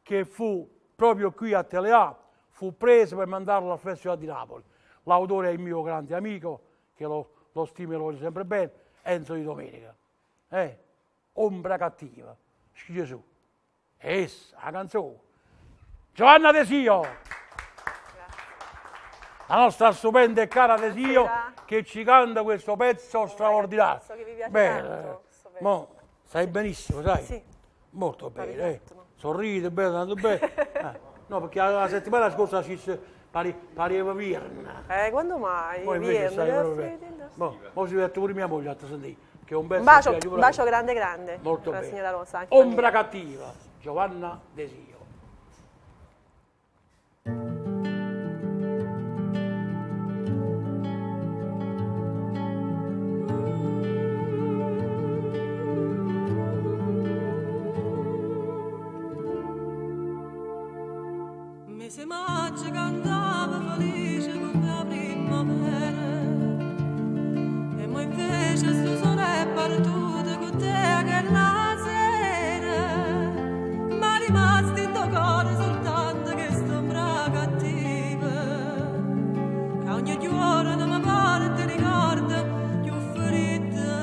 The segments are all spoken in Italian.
che fu proprio qui a Telea, fu preso per mandarlo al Festival di Napoli. L'autore è il mio grande amico, che lo stimo e lo voglio sempre bene, Enzo Di Domenica. Ombra cattiva, Gesù. Essa, la canzone. Giovanna Desio, la nostra stupenda e cara Desio, che ci canta questo pezzo straordinario. So che vi piace Bene, tanto, stai benissimo, sai? Sì. Molto bene, sorride, bene, tanto bene. No, perché la settimana scorsa pareva Virna. Quando mai? Poi invece stai proprio bene. Mo si vede pure mia moglie a te sentire, che è un bel un bacio grande grande. Molto per la bene. signora Rosa. Ombra cattiva, Giovanna Desio. Mese maggio cantava felice come la primavera e mo invece sto sole è partito con te che la sera ma rimasti in tuo cuore soltanto che sto cattiva che ogni giorno mi pare ti ricorda più ferita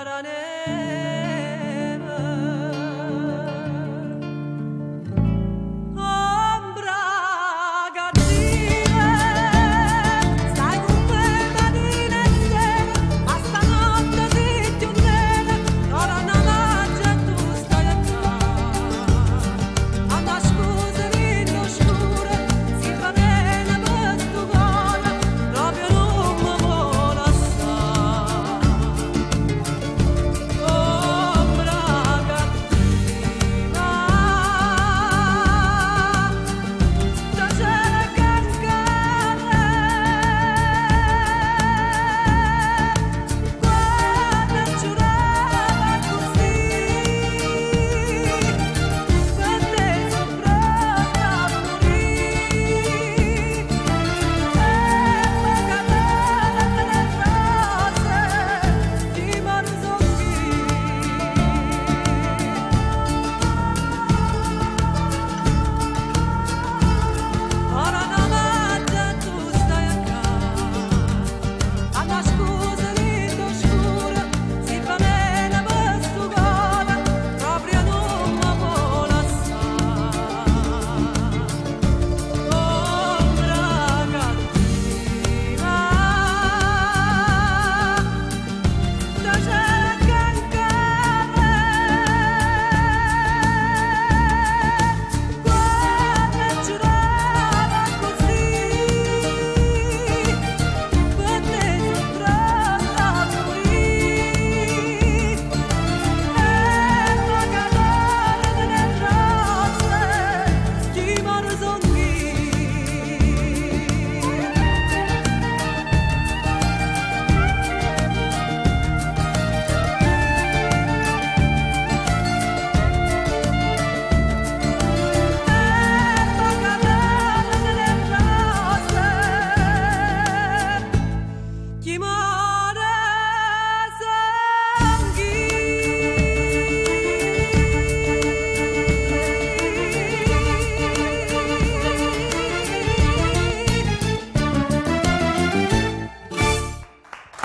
la neve.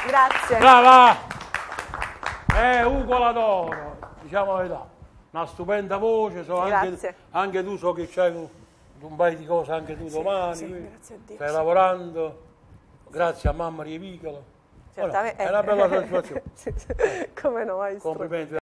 Grazie. Brava! Ugo l'adoro, diciamo la verità. Una stupenda voce, anche tu so che c'hai un paio di cose anche tu domani. Sì, grazie a Dio. Stai lavorando, grazie a mamma Rievicolo. Certamente. È una bella soddisfazione. Come no, maestro. Complimenti.